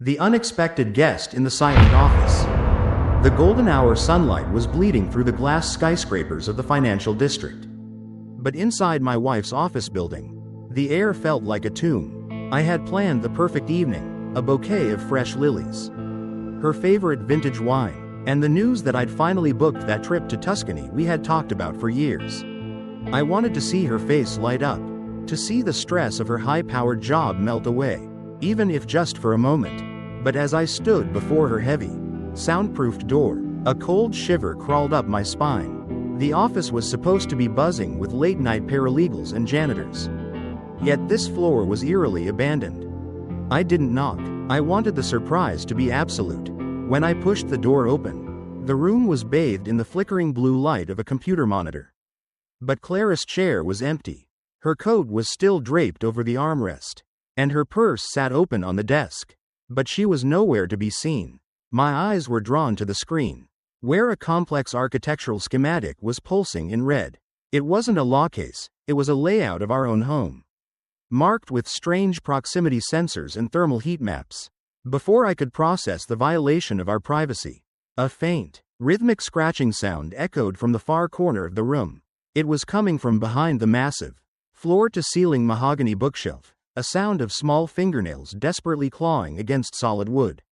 The unexpected guest in the silent office. The golden hour sunlight was bleeding through the glass skyscrapers of the financial district. But inside my wife's office building, the air felt like a tomb. I had planned the perfect evening, a bouquet of fresh lilies, her favorite vintage wine, and the news that I'd finally booked that trip to Tuscany we had talked about for years. I wanted to see her face light up, to see the stress of her high-powered job melt away, even if just for a moment. But as I stood before her heavy, soundproofed door, a cold shiver crawled up my spine. The office was supposed to be buzzing with late-night paralegals and janitors. Yet this floor was eerily abandoned. I didn't knock. I wanted the surprise to be absolute. When I pushed the door open, the room was bathed in the flickering blue light of a computer monitor. But Clara's chair was empty. Her coat was still draped over the armrest, and her purse sat open on the desk. But she was nowhere to be seen. My eyes were drawn to the screen, where a complex architectural schematic was pulsing in red. It wasn't a law case, it was a layout of our own home, marked with strange proximity sensors and thermal heat maps. Before I could process the violation of our privacy, a faint, rhythmic scratching sound echoed from the far corner of the room. It was coming from behind the massive, floor-to-ceiling mahogany bookshelf, a sound of small fingernails desperately clawing against solid wood.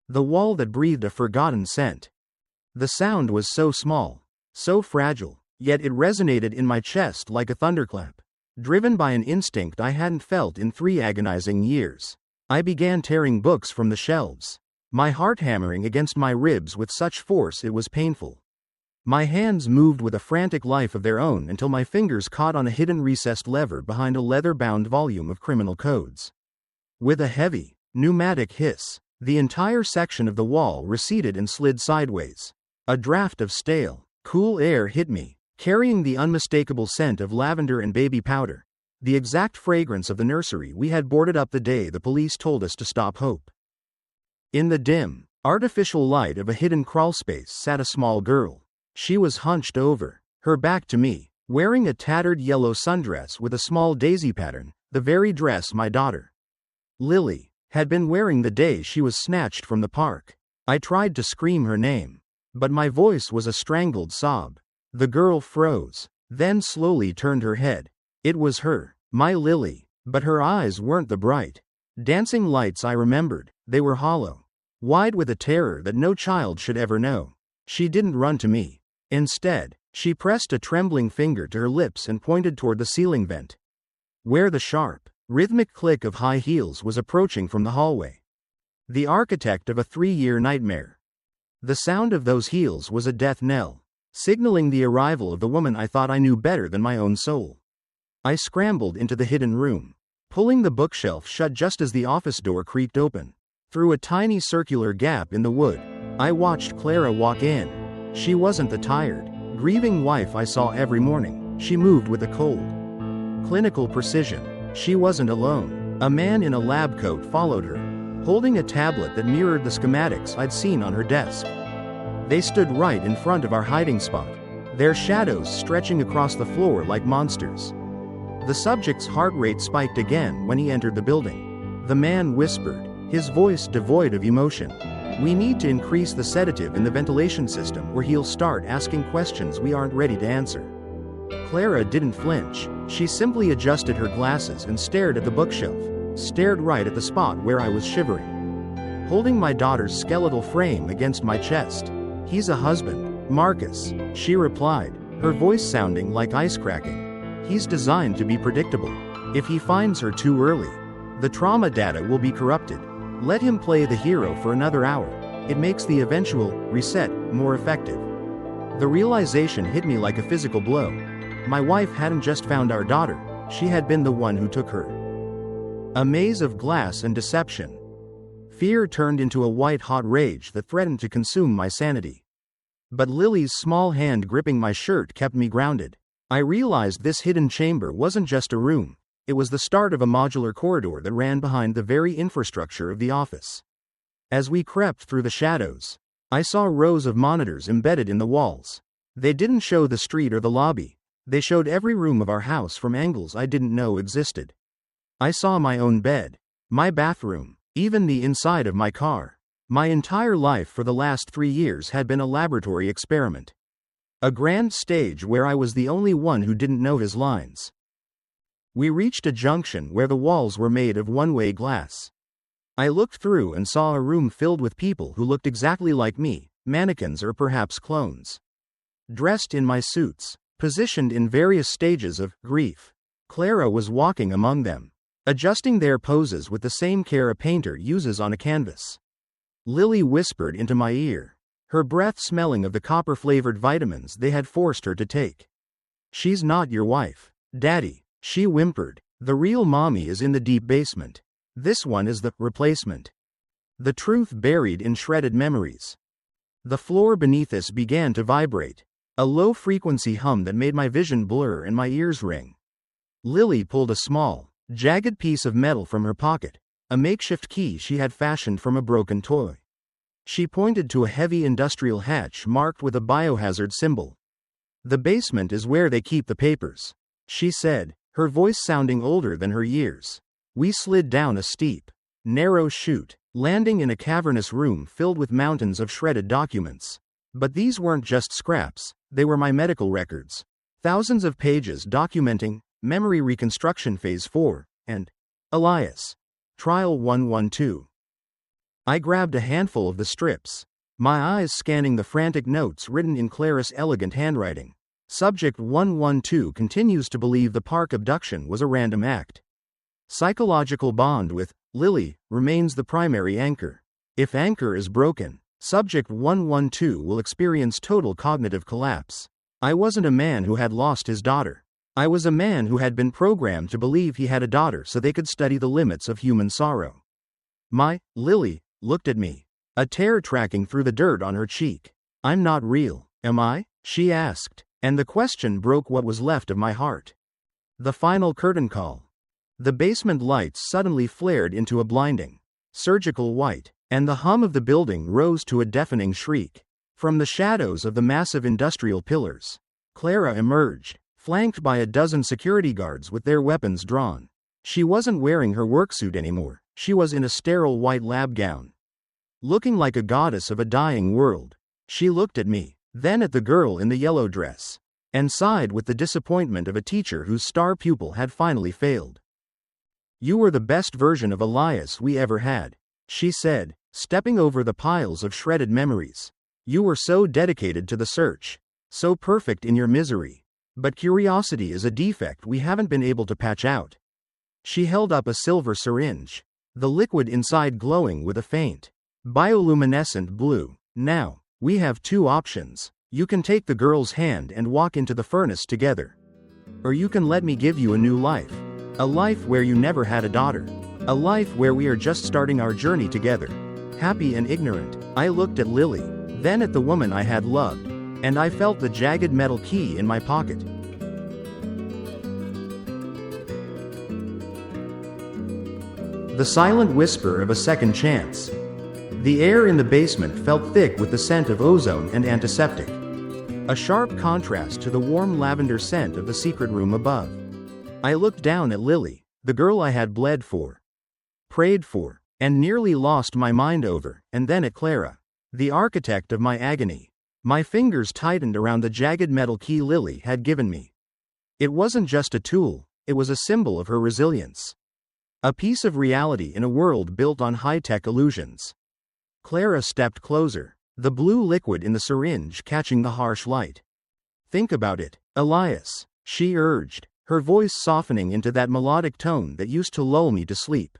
The wall that breathed a forgotten scent. The sound was so small, so fragile, yet it resonated in my chest like a thunderclap. Driven by an instinct I hadn't felt in 3 agonizing years, I began tearing books from the shelves, my heart hammering against my ribs with such force it was painful. My hands moved with a frantic life of their own until my fingers caught on a hidden recessed lever behind a leather-bound volume of criminal codes. With a heavy, pneumatic hiss, the entire section of the wall receded and slid sideways. A draft of stale, cool air hit me, carrying the unmistakable scent of lavender and baby powder, the exact fragrance of the nursery we had boarded up the day the police told us to stop Hope. In the dim, artificial light of a hidden crawlspace sat a small girl. She was hunched over, her back to me, wearing a tattered yellow sundress with a small daisy pattern, the very dress my daughter, Lily, had been wearing the day she was snatched from the park. I tried to scream her name, but my voice was a strangled sob. The girl froze, then slowly turned her head. It was her, my Lily, but her eyes weren't the bright, dancing lights I remembered. They were hollow, wide with a terror that no child should ever know. She didn't run to me. Instead, she pressed a trembling finger to her lips and pointed toward the ceiling vent, where the sharp, rhythmic click of high heels was approaching from the hallway. The architect of a 3-year nightmare. The sound of those heels was a death knell, signaling the arrival of the woman I thought I knew better than my own soul. I scrambled into the hidden room, pulling the bookshelf shut just as the office door creaked open. Through a tiny circular gap in the wood, I watched Clara walk in. She wasn't the tired, grieving wife I saw every morning. She moved with a cold, clinical precision. She wasn't alone. A man in a lab coat followed her, holding a tablet that mirrored the schematics I'd seen on her desk. They stood right in front of our hiding spot, their shadows stretching across the floor like monsters. The subject's heart rate spiked again when he entered the building. The man whispered, his voice devoid of emotion, "We need to increase the sedative in the ventilation system or he'll start asking questions we aren't ready to answer." Clara didn't flinch. She simply adjusted her glasses and stared at the bookshelf, stared right at the spot where I was shivering, holding my daughter's skeletal frame against my chest. "He's a husband, Marcus," she replied, her voice sounding like ice cracking. "He's designed to be predictable. If he finds her too early, the trauma data will be corrupted. Let him play the hero for another hour. It makes the eventual reset more effective." The realization hit me like a physical blow. My wife hadn't just found our daughter, she had been the one who took her. A maze of glass and deception. Fear turned into a white-hot rage that threatened to consume my sanity. But Lily's small hand gripping my shirt kept me grounded. I realized this hidden chamber wasn't just a room. It was the start of a modular corridor that ran behind the very infrastructure of the office. As we crept through the shadows, I saw rows of monitors embedded in the walls. They didn't show the street or the lobby. They showed every room of our house from angles I didn't know existed. I saw my own bed, my bathroom, Even the inside of my car. My entire life for the last 3 years had been a laboratory experiment. A grand stage where I was the only one who didn't know his lines. We reached a junction where the walls were made of one-way glass. I looked through and saw a room filled with people who looked exactly like me, mannequins or perhaps clones. Dressed in my suits, positioned in various stages of grief. Clara was walking among them, adjusting their poses with the same care a painter uses on a canvas. Lily whispered into my ear, her breath smelling of the copper-flavored vitamins they had forced her to take. "She's not your wife, Daddy," she whimpered. "The real mommy is in the deep basement. This one is the replacement." The truth buried in shredded memories. The floor beneath us began to vibrate, a low-frequency hum that made my vision blur and my ears ring. Lily pulled a small, jagged piece of metal from her pocket, a makeshift key she had fashioned from a broken toy. She pointed to a heavy industrial hatch marked with a biohazard symbol. "The basement is where they keep the papers," she said, her voice sounding older than her years. We slid down a steep, narrow chute, landing in a cavernous room filled with mountains of shredded documents. But these weren't just scraps, they were my medical records. Thousands of pages documenting memory reconstruction phase 4 and Elias. Trial 112. I grabbed a handful of the strips, my eyes scanning the frantic notes written in Clara's elegant handwriting. Subject 112 continues to believe the park abduction was a random act. Psychological bond with Lily remains the primary anchor. If anchor is broken, Subject 112 will experience total cognitive collapse. I wasn't a man who had lost his daughter. I was a man who had been programmed to believe he had a daughter so they could study the limits of human sorrow. Lily looked at me, a tear tracking through the dirt on her cheek. "I'm not real, am I?" she asked, and the question broke what was left of my heart. The final curtain call. The basement lights suddenly flared into a blinding, surgical white, and the hum of the building rose to a deafening shriek. From the shadows of the massive industrial pillars, Clara emerged, flanked by a dozen security guards with their weapons drawn. She wasn't wearing her worksuit anymore, she was in a sterile white lab gown. Looking like a goddess of a dying world, she looked at me, then at the girl in the yellow dress, and sighed with the disappointment of a teacher whose star pupil had finally failed. "You were the best version of Elias we ever had," she said, stepping over the piles of shredded memories. "You were so dedicated to the search, so perfect in your misery. But curiosity is a defect we haven't been able to patch out." She held up a silver syringe, the liquid inside glowing with a faint, bioluminescent blue. "Now, we have two options. You can take the girl's hand and walk into the furnace together. Or you can let me give you a new life. A life where you never had a daughter. A life where we are just starting our journey together. Happy and ignorant." I looked at Lily, then at the woman I had loved, and I felt the jagged metal key in my pocket. The silent whisper of a second chance. The air in the basement felt thick with the scent of ozone and antiseptic. A sharp contrast to the warm lavender scent of the secret room above. I looked down at Lily, the girl I had bled for, prayed for, and nearly lost my mind over, and then at Clara, the architect of my agony. My fingers tightened around the jagged metal key Lily had given me. It wasn't just a tool, it was a symbol of her resilience. A piece of reality in a world built on high-tech illusions. Clara stepped closer, the blue liquid in the syringe catching the harsh light. "Think about it, Elias," she urged, her voice softening into that melodic tone that used to lull me to sleep.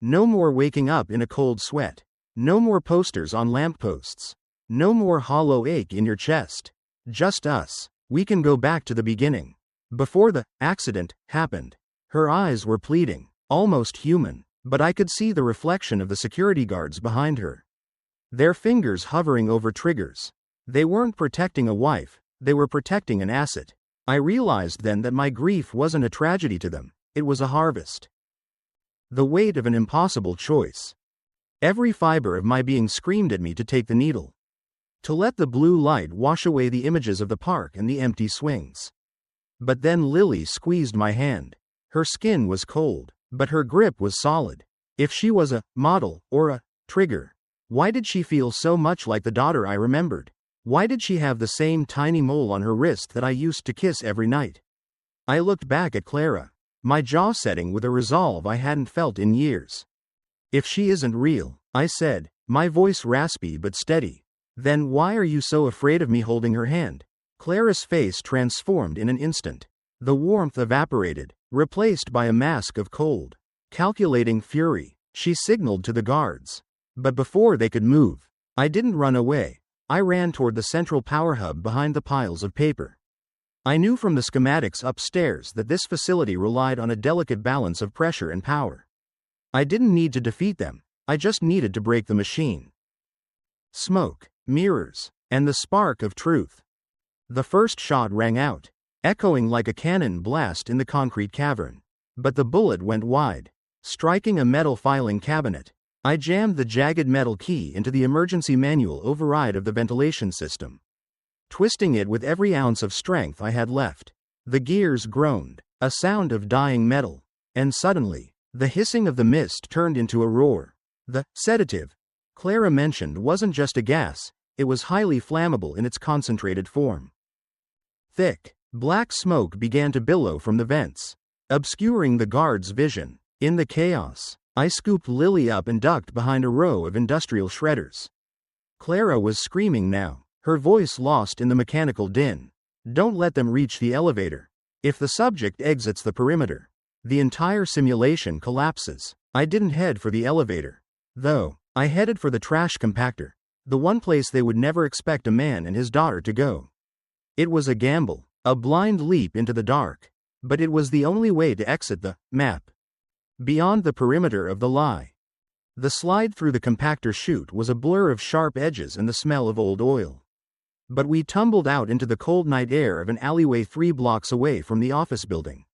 "No more waking up in a cold sweat. No more posters on lampposts. No more hollow ache in your chest. Just us. We can go back to the beginning. Before the accident happened." Her eyes were pleading, almost human, but I could see the reflection of the security guards behind her. Their fingers hovering over triggers. They weren't protecting a wife, they were protecting an asset. I realized then that my grief wasn't a tragedy to them, it was a harvest. The weight of an impossible choice. Every fiber of my being screamed at me to take the needle. To let the blue light wash away the images of the park and the empty swings. But then Lily squeezed my hand. Her skin was cold, but her grip was solid. If she was a model or a trigger, why did she feel so much like the daughter I remembered? Why did she have the same tiny mole on her wrist that I used to kiss every night? I looked back at Clara, my jaw setting with a resolve I hadn't felt in years. If she isn't real, I said, my voice raspy but steady, then why are you so afraid of me holding her hand? Clara's face transformed in an instant. The warmth evaporated, replaced by a mask of cold, calculating fury. She signaled to the guards. But before they could move, I didn't run away. I ran toward the central power hub behind the piles of paper. I knew from the schematics upstairs that this facility relied on a delicate balance of pressure and power. I didn't need to defeat them, I just needed to break the machine. Smoke, mirrors, and the spark of truth. The first shot rang out, echoing like a cannon blast in the concrete cavern. But the bullet went wide, striking a metal filing cabinet. I jammed the jagged metal key into the emergency manual override of the ventilation system, twisting it with every ounce of strength I had left. The gears groaned, a sound of dying metal, and suddenly, the hissing of the mist turned into a roar. The sedative Clara mentioned wasn't just a gas, it was highly flammable in its concentrated form. Thick, black smoke began to billow from the vents, obscuring the guards' vision. In the chaos, I scooped Lily up and ducked behind a row of industrial shredders. Clara was screaming now, her voice lost in the mechanical din. Don't let them reach the elevator. If the subject exits the perimeter, the entire simulation collapses. I didn't head for the elevator, though. I headed for the trash compactor, the one place they would never expect a man and his daughter to go. It was a gamble, a blind leap into the dark, but it was the only way to exit the map. Beyond the perimeter of the lie, the slide through the compactor chute was a blur of sharp edges and the smell of old oil. But we tumbled out into the cold night air of an alleyway 3 blocks away from the office building.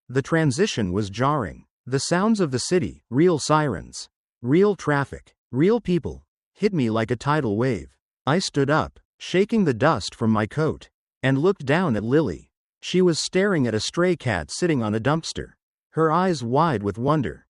The transition was jarring. The sounds of the city, real sirens, real traffic, real people, hit me like a tidal wave. I stood up, shaking the dust from my coat, and looked down at Lily. She was staring at a stray cat sitting on a dumpster, her eyes wide with wonder.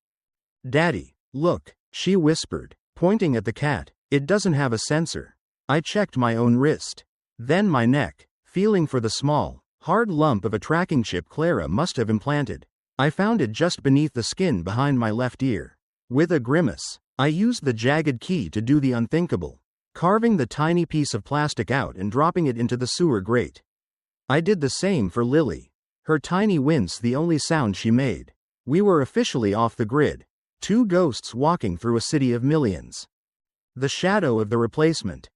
Daddy, look, she whispered, pointing at the cat. It doesn't have a sensor. I checked my own wrist, then my neck, feeling for the small, hard lump of a tracking chip Clara must have implanted. I found it just beneath the skin behind my left ear. With a grimace, I used the jagged key to do the unthinkable, carving the tiny piece of plastic out and dropping it into the sewer grate. I did the same for Lily, her tiny wince the only sound she made. We were officially off the grid, 2 ghosts walking through a city of millions. The shadow of the replacement.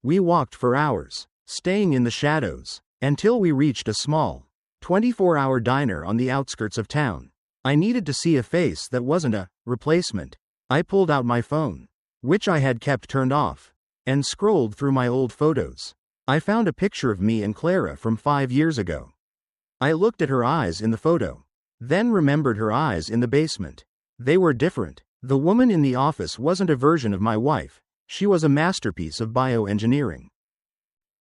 We walked for hours, staying in the shadows, until we reached a small, 24-hour diner on the outskirts of town. I needed to see a face that wasn't a replacement. I pulled out my phone, which I had kept turned off, and scrolled through my old photos. I found a picture of me and Clara from 5 years ago. I looked at her eyes in the photo, then remembered her eyes in the basement. They were different. The woman in the office wasn't a version of my wife, she was a masterpiece of bioengineering.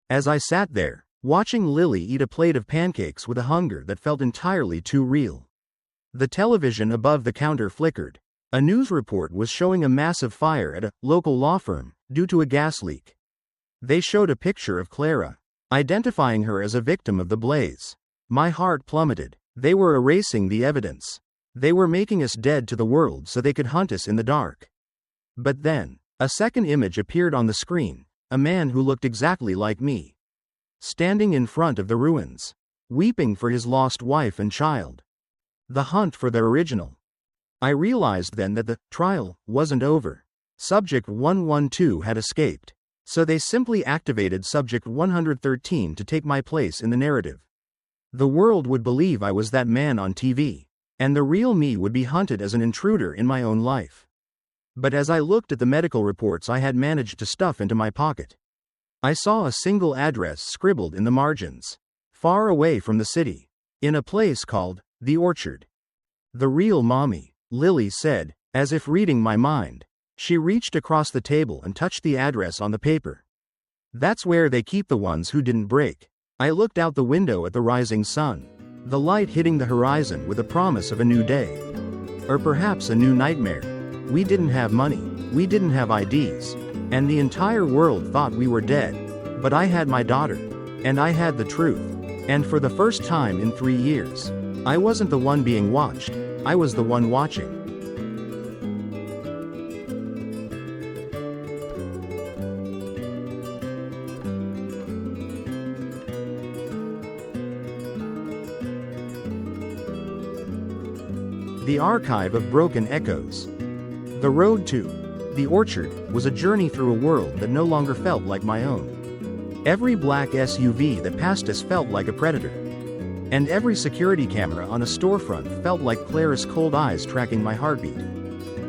As I sat there, watching Lily eat a plate of pancakes with a hunger that felt entirely too real, the television above the counter flickered. A news report was showing a massive fire at a local law firm due to a gas leak. They showed a picture of Clara, identifying her as a victim of the blaze. My heart plummeted. They were erasing the evidence. They were making us dead to the world so they could hunt us in the dark. But then, a second image appeared on the screen, a man who looked exactly like me, standing in front of the ruins, weeping for his lost wife and child. The hunt for the original. I realized then that the trial wasn't over. Subject 112 had escaped, so they simply activated Subject 113 to take my place in the narrative. The world would believe I was that man on TV, and the real me would be hunted as an intruder in my own life. But as I looked at the medical reports I had managed to stuff into my pocket, I saw a single address scribbled in the margins, far away from the city, in a place called The Orchard. The real mommy, Lily said, as if reading my mind. She reached across the table and touched the address on the paper. That's where they keep the ones who didn't break. I looked out the window at the rising sun, the light hitting the horizon with a promise of a new day. Or perhaps a new nightmare. We didn't have money. We didn't have IDs. And the entire world thought we were dead. But I had my daughter. And I had the truth. And for the first time in 3 years, I wasn't the one being watched. I was the one watching. The Archive of Broken Echoes. The road to the orchard was a journey through a world that no longer felt like my own. Every black SUV that passed us felt like a predator. And every security camera on a storefront felt like Clara's cold eyes tracking my heartbeat.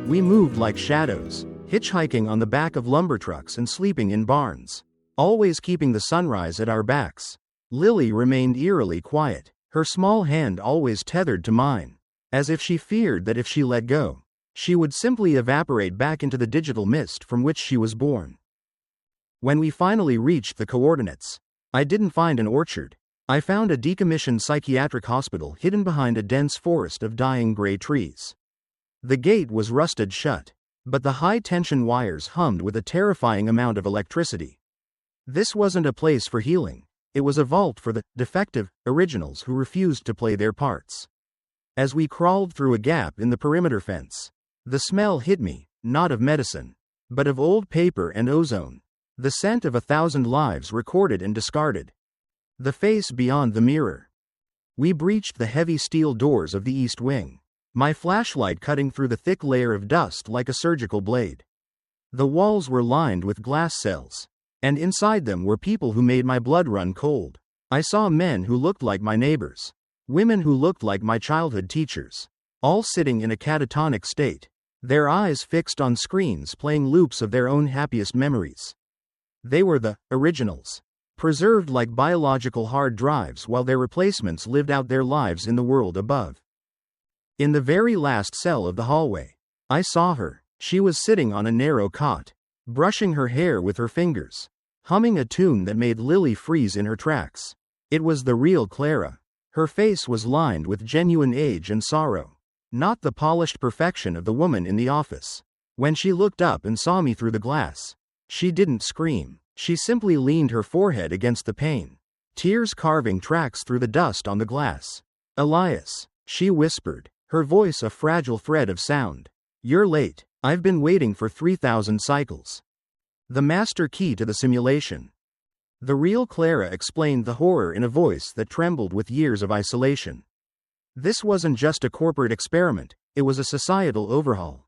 We moved like shadows, hitchhiking on the back of lumber trucks and sleeping in barns, always keeping the sunrise at our backs. Lily remained eerily quiet, her small hand always tethered to mine, as if she feared that if she let go, she would simply evaporate back into the digital mist from which she was born. When we finally reached the coordinates, I didn't find an orchard. I found a decommissioned psychiatric hospital hidden behind a dense forest of dying gray trees. The gate was rusted shut, but the high-tension wires hummed with a terrifying amount of electricity. This wasn't a place for healing. It was a vault for the defective originals who refused to play their parts. As we crawled through a gap in the perimeter fence, the smell hit me, not of medicine, but of old paper and ozone, the scent of 1,000 lives recorded and discarded. The face beyond the mirror. We breached the heavy steel doors of the east wing, my flashlight cutting through the thick layer of dust like a surgical blade. The walls were lined with glass cells, and inside them were people who made my blood run cold. I saw men who looked like my neighbors. Women who looked like my childhood teachers, all sitting in a catatonic state, their eyes fixed on screens playing loops of their own happiest memories. They were the originals, preserved like biological hard drives while their replacements lived out their lives in the world above. In the very last cell of the hallway, I saw her. She was sitting on a narrow cot, brushing her hair with her fingers, humming a tune that made Lily freeze in her tracks. It was the real Clara. Her face was lined with genuine age and sorrow, not the polished perfection of the woman in the office. When she looked up and saw me through the glass, she didn't scream. She simply leaned her forehead against the pane, tears carving tracks through the dust on the glass. "Elias," she whispered, her voice a fragile thread of sound. "You're late. I've been waiting for 3,000 cycles." The master key to the simulation. The real Clara explained the horror in a voice that trembled with years of isolation. This wasn't just a corporate experiment, it was a societal overhaul.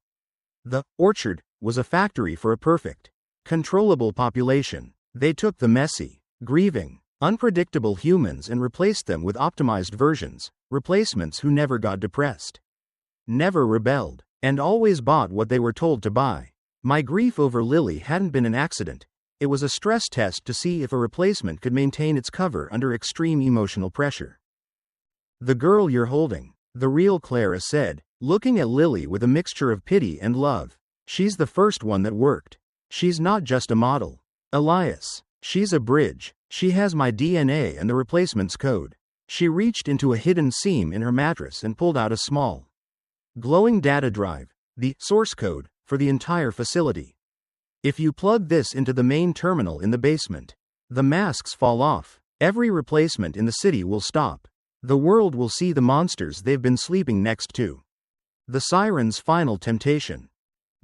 The orchard was a factory for a perfect, controllable population. They took the messy, grieving, unpredictable humans and replaced them with optimized versions, replacements who never got depressed, never rebelled, and always bought what they were told to buy. My grief over Lily hadn't been an accident. It was a stress test to see if a replacement could maintain its cover under extreme emotional pressure. "The girl you're holding," the real Clara said, looking at Lily with a mixture of pity and love. "She's the first one that worked. She's not just a model. Elias, she's a bridge. She has my DNA and the replacement's code." She reached into a hidden seam in her mattress and pulled out a small, glowing data drive, the source code, for the entire facility. "If you plug this into the main terminal in the basement, the masks fall off. Every replacement in the city will stop. The world will see the monsters they've been sleeping next to." The siren's final temptation.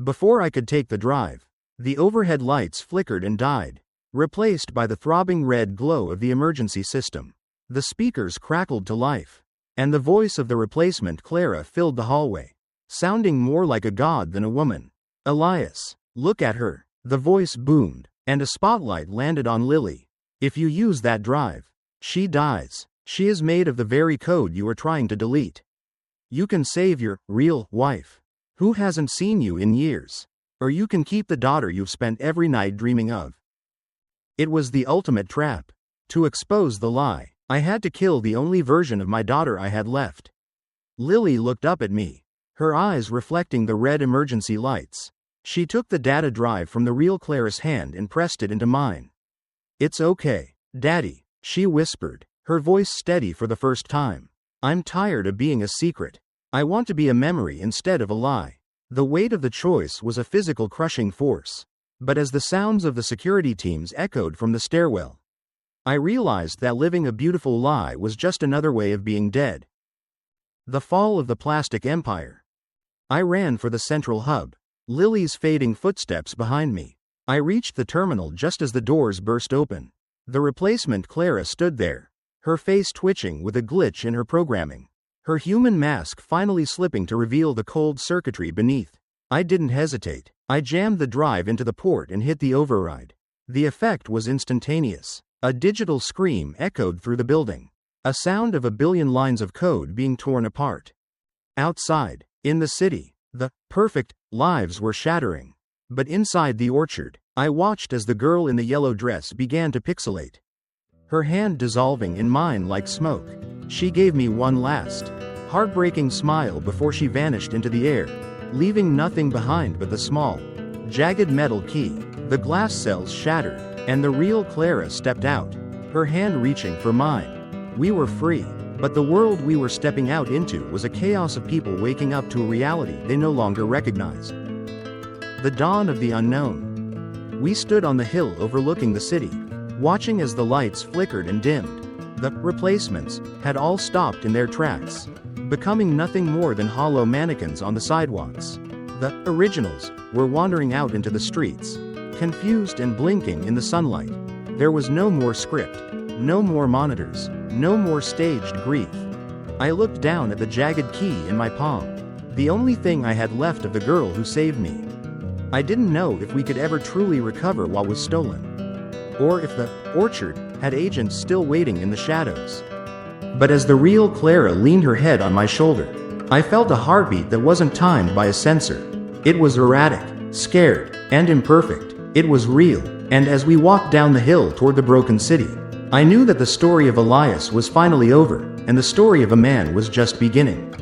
Before I could take the drive, the overhead lights flickered and died, replaced by the throbbing red glow of the emergency system. The speakers crackled to life, and the voice of the replacement Clara filled the hallway, sounding more like a god than a woman. "Elias, look at her." The voice boomed, and a spotlight landed on Lily. "If you use that drive, she dies. She is made of the very code you are trying to delete. You can save your real wife, who hasn't seen you in years, or you can keep the daughter you've spent every night dreaming of." It was the ultimate trap. To expose the lie, I had to kill the only version of my daughter I had left. Lily looked up at me, her eyes reflecting the red emergency lights. She took the data drive from the real Clara's hand and pressed it into mine. "It's okay, Daddy," she whispered, her voice steady for the first time. "I'm tired of being a secret. I want to be a memory instead of a lie." The weight of the choice was a physical crushing force. But as the sounds of the security teams echoed from the stairwell, I realized that living a beautiful lie was just another way of being dead. The fall of the plastic empire. I ran for the central hub, Lily's fading footsteps behind me. I reached the terminal just as the doors burst open. The replacement Clara stood there, her face twitching with a glitch in her programming, her human mask finally slipping to reveal the cold circuitry beneath. I didn't hesitate. I jammed the drive into the port and hit the override. The effect was instantaneous. A digital scream echoed through the building, a sound of a billion lines of code being torn apart. Outside, in the city, the perfect lives were shattering. But inside the orchard, I watched as the girl in the yellow dress began to pixelate, her hand dissolving in mine like smoke. She gave me one last, heartbreaking smile before she vanished into the air, leaving nothing behind but the small, jagged metal key. The glass cells shattered, and the real Clara stepped out, her hand reaching for mine. We were free, but the world we were stepping out into was a chaos of people waking up to a reality they no longer recognized. The dawn of the unknown. We stood on the hill overlooking the city, watching as the lights flickered and dimmed. The replacements had all stopped in their tracks, becoming nothing more than hollow mannequins on the sidewalks. The originals were wandering out into the streets, confused and blinking in the sunlight. There was no more script, no more monitors, no more staged grief. I looked down at the jagged key in my palm, the only thing I had left of the girl who saved me. I didn't know if we could ever truly recover what was stolen, or if the orchard had agents still waiting in the shadows. But as the real Clara leaned her head on my shoulder, I felt a heartbeat that wasn't timed by a sensor. It was erratic, scared, and imperfect. It was real, and as we walked down the hill toward the broken city, I knew that the story of Elias was finally over, and the story of a man was just beginning.